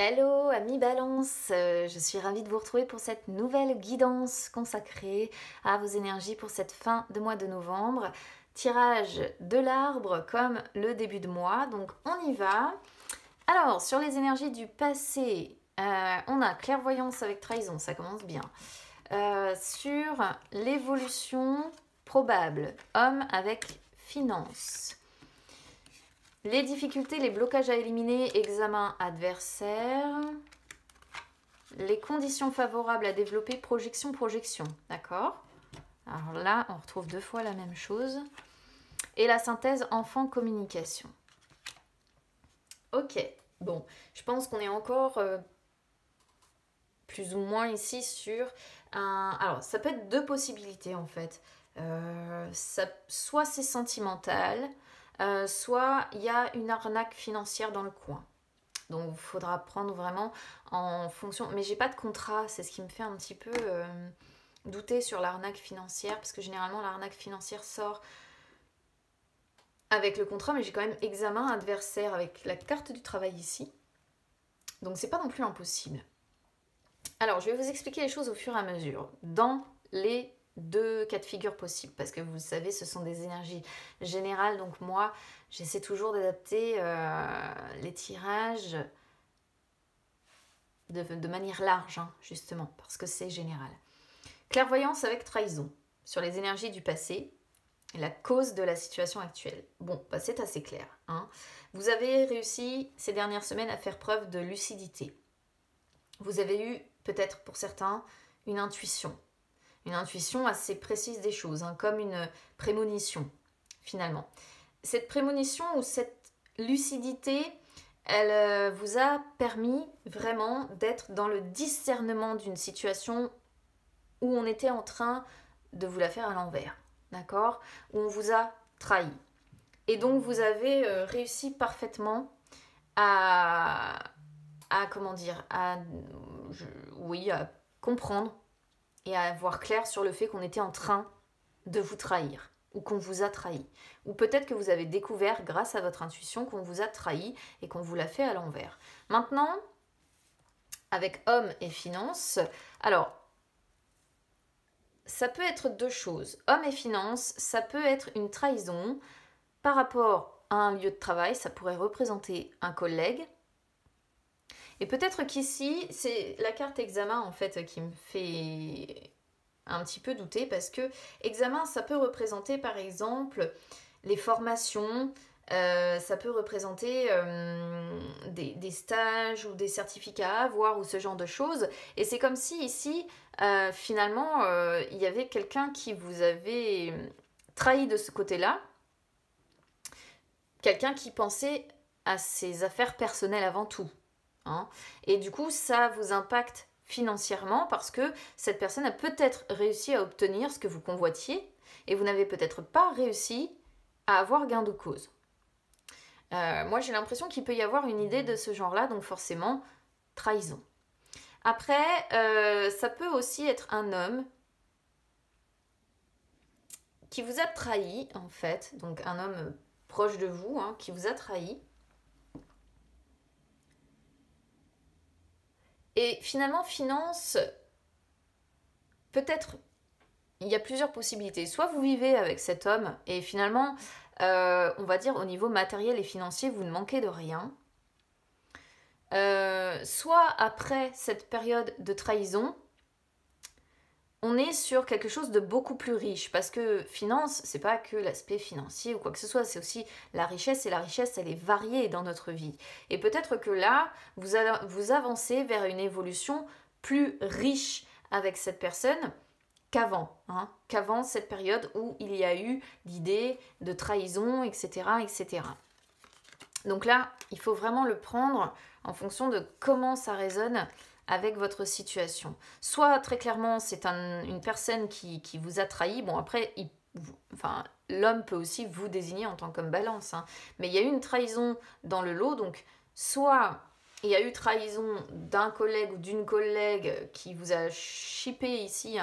Hello amis Balance, je suis ravie de vous retrouver pour cette nouvelle guidance consacrée à vos énergies pour cette fin de mois de novembre. Tirage de l'arbre comme le début de mois, donc on y va. Alors sur les énergies du passé, on a clairvoyance avec trahison, ça commence bien. Sur l'évolution probable, homme avec finance. Les difficultés, les blocages à éliminer, examen adversaire. Les conditions favorables à développer, projection, d'accord? Alors là, on retrouve deux fois la même chose. Et la synthèse enfant-communication. Ok, bon, je pense qu'on est encore plus ou moins ici sur un... Alors, ça peut être deux possibilités en fait. Soit c'est sentimental, soit il y a une arnaque financière dans le coin. Donc il faudra prendre vraiment en fonction. Mais j'ai pas de contrat, c'est ce qui me fait un petit peu douter sur l'arnaque financière, parce que généralement l'arnaque financière sort avec le contrat, mais j'ai quand même examen adversaire avec la carte du travail ici. Donc c'est pas non plus impossible. Alors je vais vous expliquer les choses au fur et à mesure. Dans les deux cas de figure possibles, parce que vous le savez, ce sont des énergies générales, donc moi j'essaie toujours d'adapter les tirages de manière large, hein, justement, parce que c'est général. Clairvoyance avec trahison, sur les énergies du passé, et la cause de la situation actuelle. Bon, bah c'est assez clair, hein. Vous avez réussi ces dernières semaines à faire preuve de lucidité. Vous avez eu, peut-être pour certains, une intuition assez précise des choses, hein, comme une prémonition, finalement. Cette prémonition ou cette lucidité, elle vous a permis vraiment d'être dans le discernement d'une situation où on était en train de vous la faire à l'envers, d'accord? Où on vous a trahi. Et donc vous avez réussi parfaitement comment dire, à comprendre et à voir clair sur le fait qu'on était en train de vous trahir ou qu'on vous a trahi. Ou peut-être que vous avez découvert grâce à votre intuition qu'on vous a trahi et qu'on vous l'a fait à l'envers. Maintenant, avec homme et finance, alors ça peut être deux choses. Homme et finance, ça peut être une trahison par rapport à un lieu de travail, ça pourrait représenter un collègue. Et peut-être qu'ici, c'est la carte examen en fait qui me fait un petit peu douter, parce que examen, ça peut représenter par exemple les formations, ça peut représenter des stages ou des certificats à avoir ou ce genre de choses. Et c'est comme si ici, finalement, il y avait quelqu'un qui vous avait trahi de ce côté-là, quelqu'un qui pensait à ses affaires personnelles avant tout, hein. Et du coup, ça vous impacte financièrement parce que cette personne a peut-être réussi à obtenir ce que vous convoitiez et vous n'avez peut-être pas réussi à avoir gain de cause. Moi, j'ai l'impression qu'il peut y avoir une idée de ce genre-là, donc forcément, trahison. Après, ça peut aussi être un homme qui vous a trahi, en fait, donc un homme proche de vous, hein, qui vous a trahi. Et finalement, finance, peut-être, il y a plusieurs possibilités. Soit vous vivez avec cet homme et finalement, on va dire au niveau matériel et financier, vous ne manquez de rien. Soit après cette période de trahison, on est sur quelque chose de beaucoup plus riche, parce que finance, c'est pas que l'aspect financier ou quoi que ce soit, c'est aussi la richesse, et la richesse, elle est variée dans notre vie. Et peut-être que là, vous avancez vers une évolution plus riche avec cette personne qu'avant, hein, qu'avant cette période où il y a eu l'idée de trahison, etc., etc. Donc là, il faut vraiment le prendre en fonction de comment ça résonne avec votre situation. Soit très clairement, c'est une personne qui vous a trahi. Bon, après, l'homme peut aussi vous désigner en tant qu'homme balance, hein. Mais il y a eu une trahison dans le lot, donc soit il y a eu trahison d'un collègue ou d'une collègue qui vous a chippé ici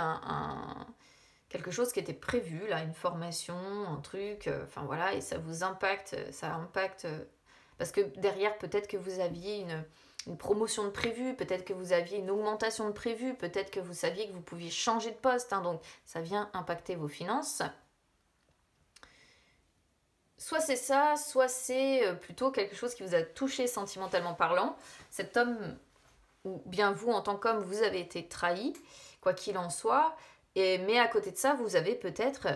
quelque chose qui était prévu, là, une formation, un truc, enfin voilà, et ça vous impacte, ça impacte, parce que derrière, peut-être que vous aviez une promotion de prévue, peut-être que vous aviez une augmentation de prévue, peut-être que vous saviez que vous pouviez changer de poste, hein, donc ça vient impacter vos finances. Soit c'est ça, soit c'est plutôt quelque chose qui vous a touché sentimentalement parlant. Cet homme, ou bien vous en tant qu'homme, vous avez été trahi, quoi qu'il en soit, mais à côté de ça, vous avez peut-être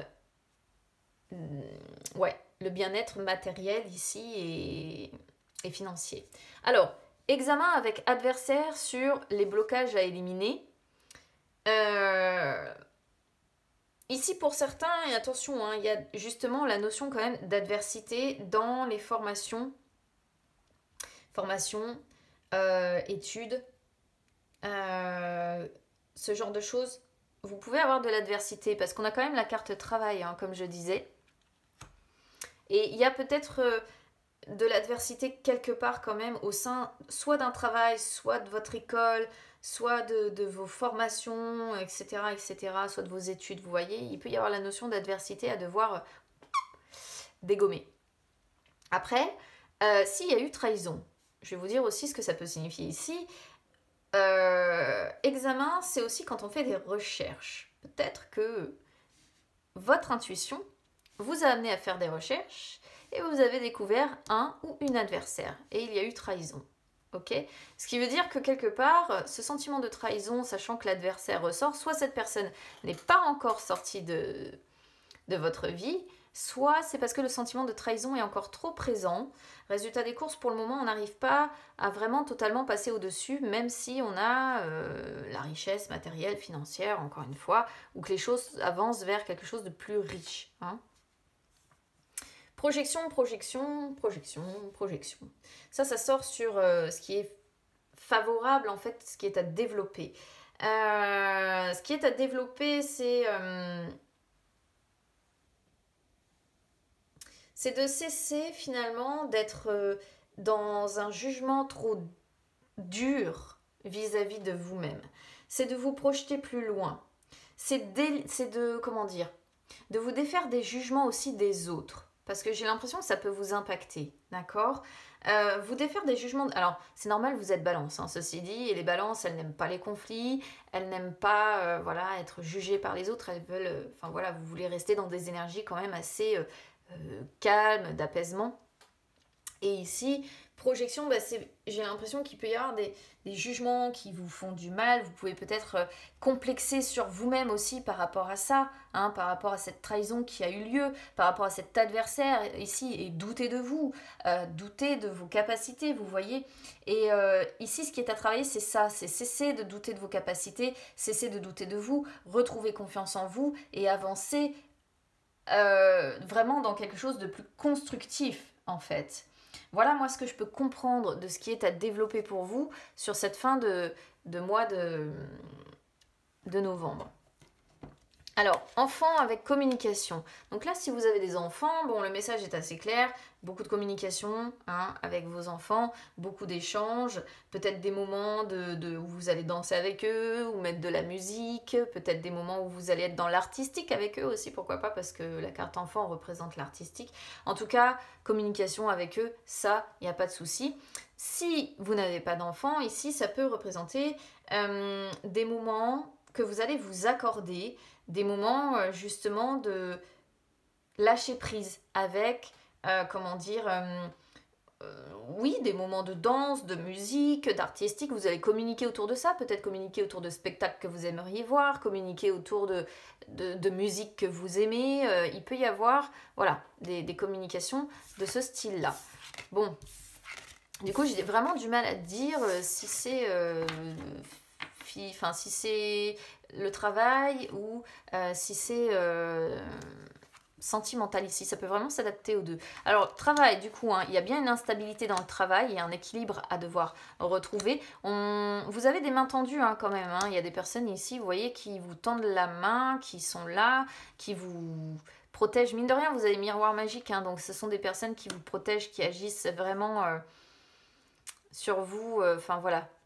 le bien-être matériel ici et financier. Alors, examen avec adversaire sur les blocages à éliminer. Ici, pour certains, et attention, hein, il y a justement la notion quand même d'adversité dans les formations, études, ce genre de choses. Vous pouvez avoir de l'adversité parce qu'on a quand même la carte travail, hein, comme je disais. Et il y a peut-être de l'adversité quelque part quand même au sein soit d'un travail, soit de votre école, soit de vos formations, etc., soit de vos études, vous voyez. Il peut y avoir la notion d'adversité à devoir dégommer. Après, s'il y a eu trahison, je vais vous dire aussi ce que ça peut signifier ici. Examen, c'est aussi quand on fait des recherches. Peut-être que votre intuition vous a amené à faire des recherches et vous avez découvert un ou une adversaire et il y a eu trahison. Ok ? Ce qui veut dire que quelque part, ce sentiment de trahison, sachant que l'adversaire ressort, soit cette personne n'est pas encore sortie de votre vie, soit c'est parce que le sentiment de trahison est encore trop présent. Résultat des courses, pour le moment, on n'arrive pas à vraiment totalement passer au-dessus, même si on a la richesse matérielle, financière, encore une fois, ou que les choses avancent vers quelque chose de plus riche. Hein. Projection, projection, projection, projection. Ça sort sur ce qui est favorable, en fait, ce qui est à développer. Ce qui est à développer, c'est de cesser finalement d'être dans un jugement trop dur vis-à-vis de vous-même. C'est de vous projeter plus loin. C'est de, comment dire, de vous défaire des jugements aussi des autres. Parce que j'ai l'impression que ça peut vous impacter, d'accord ? Vous défaire des jugements... Alors, c'est normal, vous êtes balance, hein, ceci dit, et les balances, elles n'aiment pas les conflits, elles n'aiment pas être jugées par les autres, elles veulent... vous voulez rester dans des énergies quand même assez calmes, d'apaisement. Et ici, projection, j'ai l'impression qu'il peut y avoir des jugements qui vous font du mal. Vous pouvez peut-être complexer sur vous-même aussi par rapport à ça, hein, par rapport à cette trahison qui a eu lieu, par rapport à cet adversaire ici, et douter de vous, douter de vos capacités, vous voyez. Et ici, ce qui est à travailler, c'est ça, c'est cesser de douter de vos capacités, cesser de douter de vous, retrouver confiance en vous et avancer vraiment dans quelque chose de plus constructif, en fait. Voilà moi ce que je peux comprendre de ce qui est à développer pour vous sur cette fin de mois de novembre. Alors, enfants avec communication. Donc là, si vous avez des enfants, bon, le message est assez clair. Beaucoup de communication avec vos enfants, beaucoup d'échanges, peut-être des moments où vous allez danser avec eux, ou mettre de la musique, peut-être des moments où vous allez être dans l'artistique avec eux aussi, pourquoi pas, parce que la carte enfant représente l'artistique. En tout cas, communication avec eux, ça, il n'y a pas de souci. Si vous n'avez pas d'enfants, ici, ça peut représenter des moments que vous allez vous accorder, des moments justement de lâcher prise avec, des moments de danse, de musique, d'artistique, vous allez communiquer autour de ça, peut-être communiquer autour de spectacles que vous aimeriez voir, communiquer autour de musique que vous aimez, il peut y avoir des communications de ce style-là. Bon, du coup j'ai vraiment du mal à dire si c'est... si c'est le travail ou si c'est sentimental ici, ça peut vraiment s'adapter aux deux. Alors, travail, du coup, il y a bien une instabilité dans le travail, il y a un équilibre à devoir retrouver. Vous avez des mains tendues quand même, il y a des personnes ici, vous voyez, qui vous tendent la main, qui sont là, qui vous protègent. Mine de rien, vous avez miroir magique, donc ce sont des personnes qui vous protègent, qui agissent vraiment... sur vous,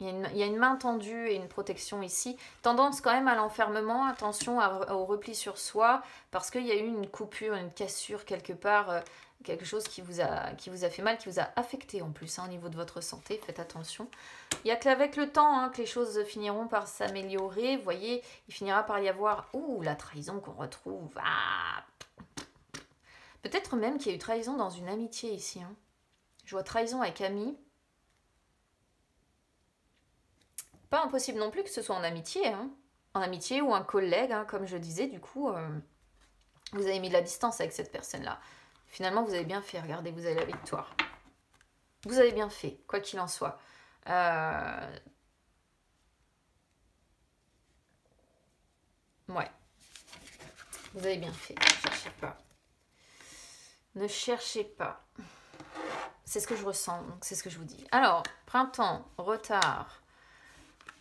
il y a une main tendue et une protection ici. Tendance quand même à l'enfermement, attention au repli sur soi, parce qu'il y a eu une coupure, une cassure quelque part quelque chose qui vous a fait mal, qui vous a affecté en plus, hein, au niveau de votre santé, faites attention. Il n'y a qu'avec le temps, hein, que les choses finiront par s'améliorer. Vous voyez, il finira par y avoir, la trahison qu'on retrouve. Ah, peut-être même qu'il y a eu trahison dans une amitié ici. Hein. Je vois trahison avec ami. Pas impossible non plus que ce soit en amitié. Hein. En amitié ou un collègue, hein, comme je disais, du coup, vous avez mis de la distance avec cette personne-là. Finalement, vous avez bien fait. Regardez, vous avez la victoire. Vous avez bien fait, quoi qu'il en soit. Ouais. Vous avez bien fait. Ne cherchez pas. Ne cherchez pas. C'est ce que je ressens, donc c'est ce que je vous dis. Alors, printemps, retard.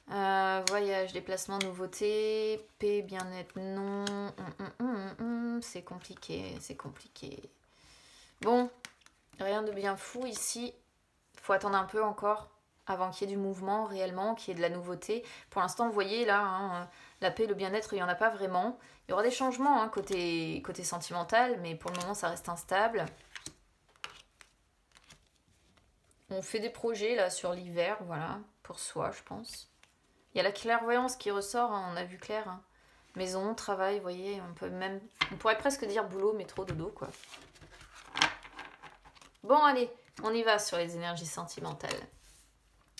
Voyage, déplacement, nouveauté, paix, bien-être, non. C'est compliqué, c'est compliqué. Bon, rien de bien fou ici. Faut attendre un peu encore avant qu'il y ait du mouvement réellement, qu'il y ait de la nouveauté. Pour l'instant, vous voyez là, hein, la paix, le bien-être, il n'y en a pas vraiment. Il y aura des changements, hein, côté sentimental, mais pour le moment, ça reste instable. On fait des projets là sur l'hiver, voilà, pour soi, je pense. Il y a la clairvoyance qui ressort, hein, on a vu clair. Hein. Maison, travail, vous voyez, on pourrait presque dire boulot, métro, dodo, quoi. Bon, allez, on y va sur les énergies sentimentales.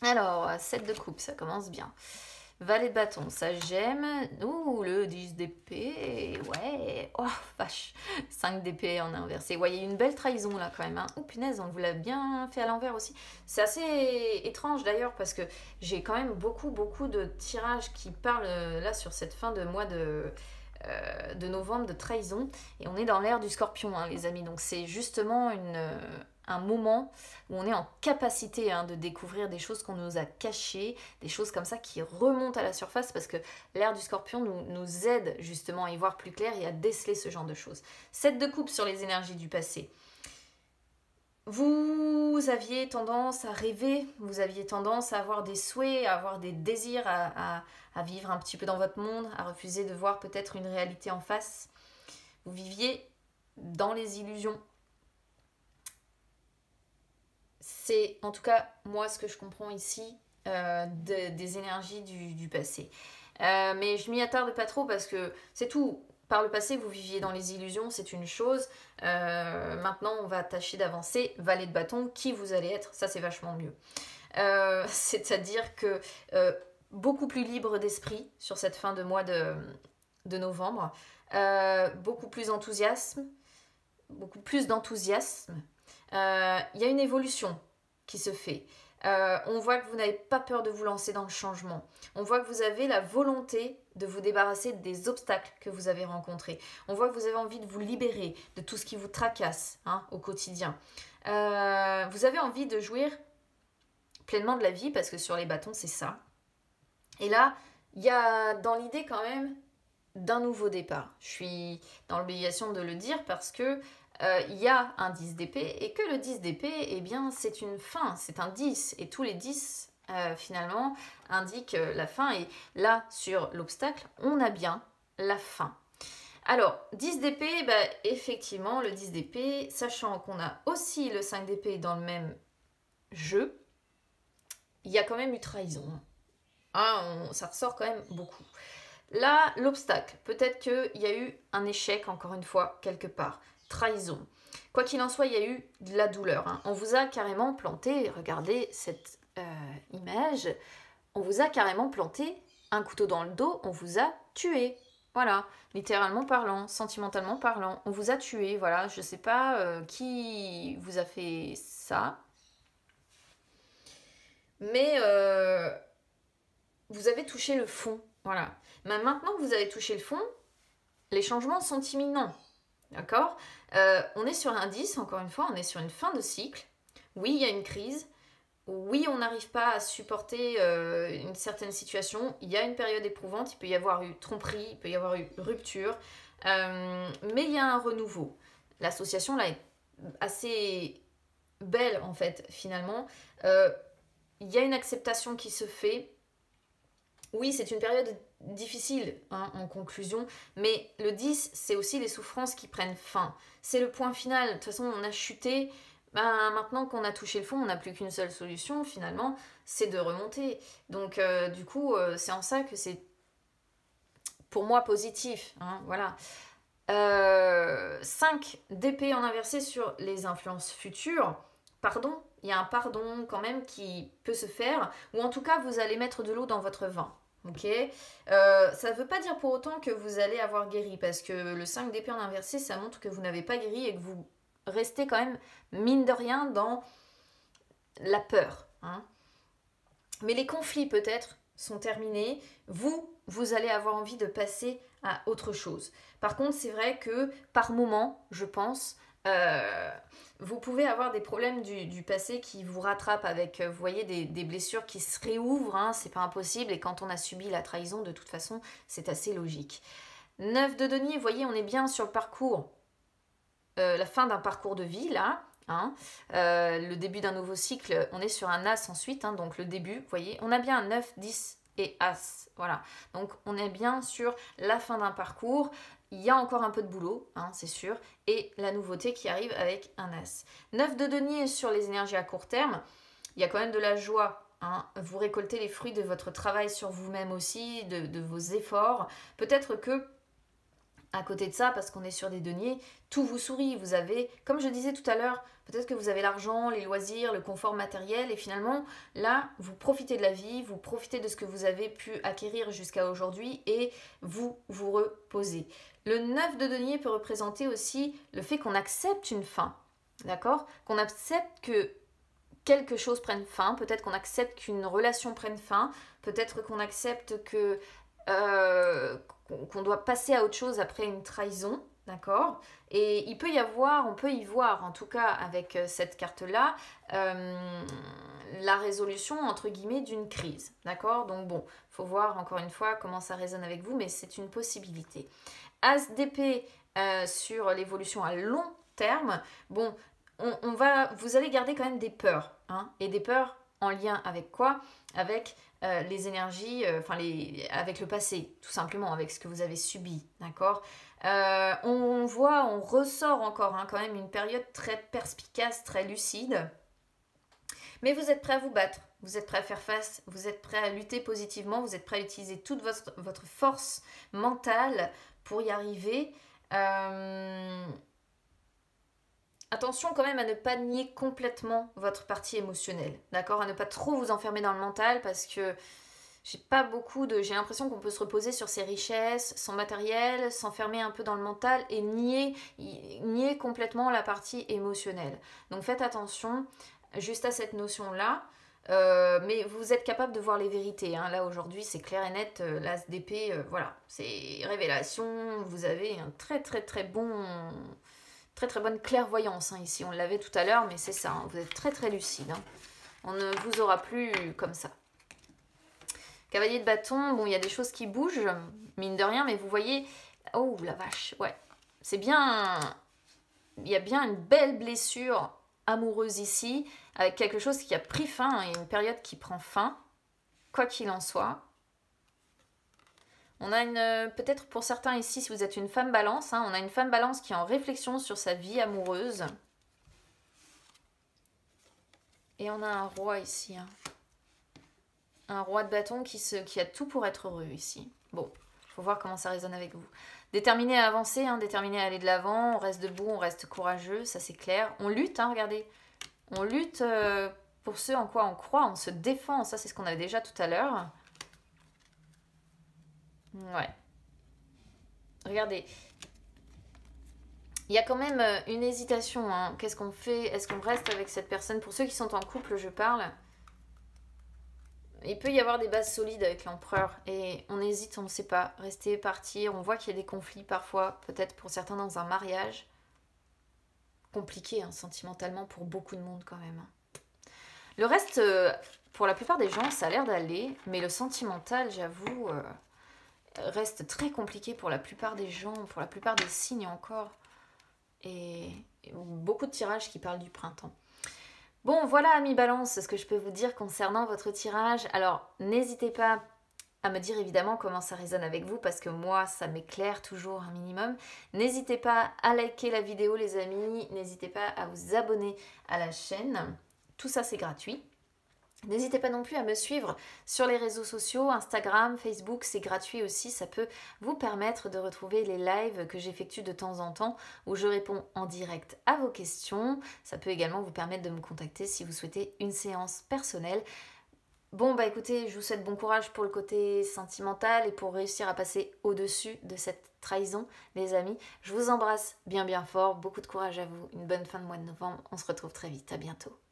Alors, 7 de coupe, ça commence bien. Valet de bâton, ça j'aime. Ouh, le 10 d'épée, ouais. Oh, vache, 5 d'épée en inversé. Ouais, il y a une belle trahison là quand même. Hein. Oh, punaise, on vous l'a bien fait à l'envers aussi. C'est assez étrange d'ailleurs parce que j'ai quand même beaucoup de tirages qui parlent là sur cette fin de mois de novembre de trahison. Et on est dans l'ère du scorpion, hein, les amis. Donc c'est justement un moment où on est en capacité, hein, de découvrir des choses qu'on nous a cachées, des choses comme ça qui remontent à la surface parce que l'ère du scorpion nous aide justement à y voir plus clair et à déceler ce genre de choses. 7 de coupe sur les énergies du passé. Vous aviez tendance à rêver, vous aviez tendance à avoir des souhaits, à avoir des désirs, à vivre un petit peu dans votre monde, à refuser de voir peut-être une réalité en face. Vous viviez dans les illusions. C'est en tout cas moi ce que je comprends ici des énergies du passé. Mais je m'y attarde pas trop parce que c'est tout. Par le passé, vous viviez dans les illusions, c'est une chose. Maintenant, on va tâcher d'avancer. Valet de bâton, qui vous allez être, ça c'est vachement mieux. C'est-à-dire que beaucoup plus libre d'esprit sur cette fin de mois de novembre. Beaucoup plus d'enthousiasme. Il y a une évolution qui se fait. On voit que vous n'avez pas peur de vous lancer dans le changement. On voit que vous avez la volonté de vous débarrasser des obstacles que vous avez rencontrés. On voit que vous avez envie de vous libérer de tout ce qui vous tracasse, hein, au quotidien. Vous avez envie de jouir pleinement de la vie parce que sur les bâtons, c'est ça. Et là, il y a dans l'idée quand même d'un nouveau départ. Je suis dans l'obligation de le dire parce que il y a un 10 d'épée et que le 10 d'épée, eh bien, c'est une fin, c'est un 10. Et tous les 10, finalement, indiquent la fin. Et là, sur l'obstacle, on a bien la fin. Alors, 10 d'épée, bah, effectivement, le 10 d'épée, sachant qu'on a aussi le 5 d'épée dans le même jeu, il y a quand même eu trahison. Hein, ça ressort quand même beaucoup. Là, l'obstacle, peut-être qu'il y a eu un échec, encore une fois, quelque part. Trahison. Quoi qu'il en soit, il y a eu de la douleur. Hein. On vous a carrément planté, regardez cette image, on vous a carrément planté un couteau dans le dos, on vous a tué. Voilà, littéralement parlant, sentimentalement parlant, on vous a tué. Voilà, je ne sais pas qui vous a fait ça. Mais vous avez touché le fond. Voilà. Mais maintenant que vous avez touché le fond, les changements sont imminents. D'accord ? On est sur un 10, encore une fois, on est sur une fin de cycle. Oui, il y a une crise. Oui, on n'arrive pas à supporter une certaine situation. Il y a une période éprouvante, il peut y avoir eu tromperie, il peut y avoir eu rupture. Mais il y a un renouveau. L'association, là, est assez belle, en fait, finalement. Il y a une acceptation qui se fait oui, c'est une période difficile, hein, en conclusion, mais le 10, c'est aussi les souffrances qui prennent fin. C'est le point final. De toute façon, on a chuté. Ben, maintenant qu'on a touché le fond, on n'a plus qu'une seule solution, finalement, c'est de remonter. Donc, du coup, c'est en ça que c'est, pour moi, positif. Hein, voilà. 5 d'épée en inversé sur les influences futures. Pardon, il y a un pardon quand même qui peut se faire, ou en tout cas vous allez mettre de l'eau dans votre vin. Ok, ça ne veut pas dire pour autant que vous allez avoir guéri, parce que le 5 d'épée en inversé, ça montre que vous n'avez pas guéri et que vous restez quand même, mine de rien, dans la peur. Hein. Mais les conflits peut-être sont terminés. Vous allez avoir envie de passer à autre chose. Par contre, c'est vrai que par moment, je pense, vous pouvez avoir des problèmes du passé qui vous rattrapent avec, vous voyez, des blessures qui se réouvrent, hein, c'est pas impossible, et quand on a subi la trahison, de toute façon, c'est assez logique. 9 de denier, vous voyez, on est bien sur le parcours, la fin d'un parcours de vie, là, hein, le début d'un nouveau cycle, on est sur un as ensuite, hein, donc le début, vous voyez, on a bien un 9, 10 et as, voilà, donc on est bien sur la fin d'un parcours. Il y a encore un peu de boulot, hein, c'est sûr, et la nouveauté qui arrive avec un as. 9 de denier sur les énergies à court terme, il y a quand même de la joie. Hein. Vous récoltez les fruits de votre travail sur vous-même aussi, de vos efforts. Peut-être que, à côté de ça, parce qu'on est sur des deniers, tout vous sourit. Vous avez, comme je disais tout à l'heure, peut-être que vous avez l'argent, les loisirs, le confort matériel, et finalement, là, vous profitez de la vie, vous profitez de ce que vous avez pu acquérir jusqu'à aujourd'hui, et vous vous reposez. Le 9 de denier peut représenter aussi le fait qu'on accepte une fin, d'accord? Qu'on accepte que quelque chose prenne fin, peut-être qu'on accepte qu'une relation prenne fin, peut-être qu'on accepte que qu'on doit passer à autre chose après une trahison, d'accord? Et il peut y avoir, on peut y voir, en tout cas avec cette carte-là, la résolution, entre guillemets, d'une crise, d'accord? Donc bon, il faut voir encore une fois comment ça résonne avec vous, mais c'est une possibilité. As d'épée sur l'évolution à long terme, bon, vous allez garder quand même des peurs, hein, et des peurs en lien avec quoi? Avec les énergies, avec le passé, tout simplement, avec ce que vous avez subi, d'accord? On ressort encore, hein, quand même une période très perspicace, très lucide, mais vous êtes prêt à vous battre, vous êtes prêt à faire face, vous êtes prêt à lutter positivement, vous êtes prêt à utiliser toute votre force mentale pour y arriver. Attention quand même à ne pas nier complètement votre partie émotionnelle, d'accord? À ne pas trop vous enfermer dans le mental, parce que j'ai l'impression qu'on peut se reposer sur ses richesses, son matériel, s'enfermer un peu dans le mental et nier complètement la partie émotionnelle. Donc faites attention juste à cette notion-là. Mais vous êtes capable de voir les vérités. Hein. Là aujourd'hui, c'est clair et net. L'as d'épée, voilà, c'est révélation. Vous avez un très très très bonne clairvoyance, hein, ici. On l'avait tout à l'heure, mais c'est ça. Hein. Vous êtes très très lucide. Hein. On ne vous aura plus comme ça. Cavalier de bâton, bon, il y a des choses qui bougent, mine de rien, mais vous voyez... Oh, la vache, ouais. C'est bien... Il y a bien une belle blessure amoureuse ici, avec quelque chose qui a pris fin, et une période qui prend fin, quoi qu'il en soit. On a peut-être pour certains ici, si vous êtes une femme balance, hein, on a une femme balance qui est en réflexion sur sa vie amoureuse. Et on a un roi ici. Hein. Un roi de bâton qui a tout pour être heureux ici. Bon, il faut voir comment ça résonne avec vous. Déterminé à avancer, hein, déterminé à aller de l'avant, on reste debout, on reste courageux, ça c'est clair. On lutte, hein, regardez. On lutte pour ce en quoi on croit, on se défend, ça c'est ce qu'on avait déjà tout à l'heure. Ouais. Regardez. Il y a quand même une hésitation. Hein. Qu'est-ce qu'on fait? Est-ce qu'on reste avec cette personne? Pour ceux qui sont en couple, je parle. Il peut y avoir des bases solides avec l'empereur. Et on hésite, on ne sait pas. Rester, partir. On voit qu'il y a des conflits parfois. Peut-être pour certains dans un mariage. Compliqué, hein, sentimentalement, pour beaucoup de monde quand même. Le reste, pour la plupart des gens, ça a l'air d'aller. Mais le sentimental, j'avoue, reste très compliqué pour la plupart des gens. Pour la plupart des signes encore. Et beaucoup de tirages qui parlent du printemps. Bon, voilà, amis balance, ce que je peux vous dire concernant votre tirage. Alors, n'hésitez pas à me dire évidemment comment ça résonne avec vous, parce que moi, ça m'éclaire toujours un minimum. N'hésitez pas à liker la vidéo, les amis. N'hésitez pas à vous abonner à la chaîne. Tout ça, c'est gratuit. N'hésitez pas non plus à me suivre sur les réseaux sociaux, Instagram, Facebook, c'est gratuit aussi, ça peut vous permettre de retrouver les lives que j'effectue de temps en temps où je réponds en direct à vos questions. Ça peut également vous permettre de me contacter si vous souhaitez une séance personnelle. Bon bah écoutez, je vous souhaite bon courage pour le côté sentimental et pour réussir à passer au-dessus de cette trahison, les amis. Je vous embrasse bien fort, beaucoup de courage à vous, une bonne fin de mois de novembre, on se retrouve très vite, à bientôt.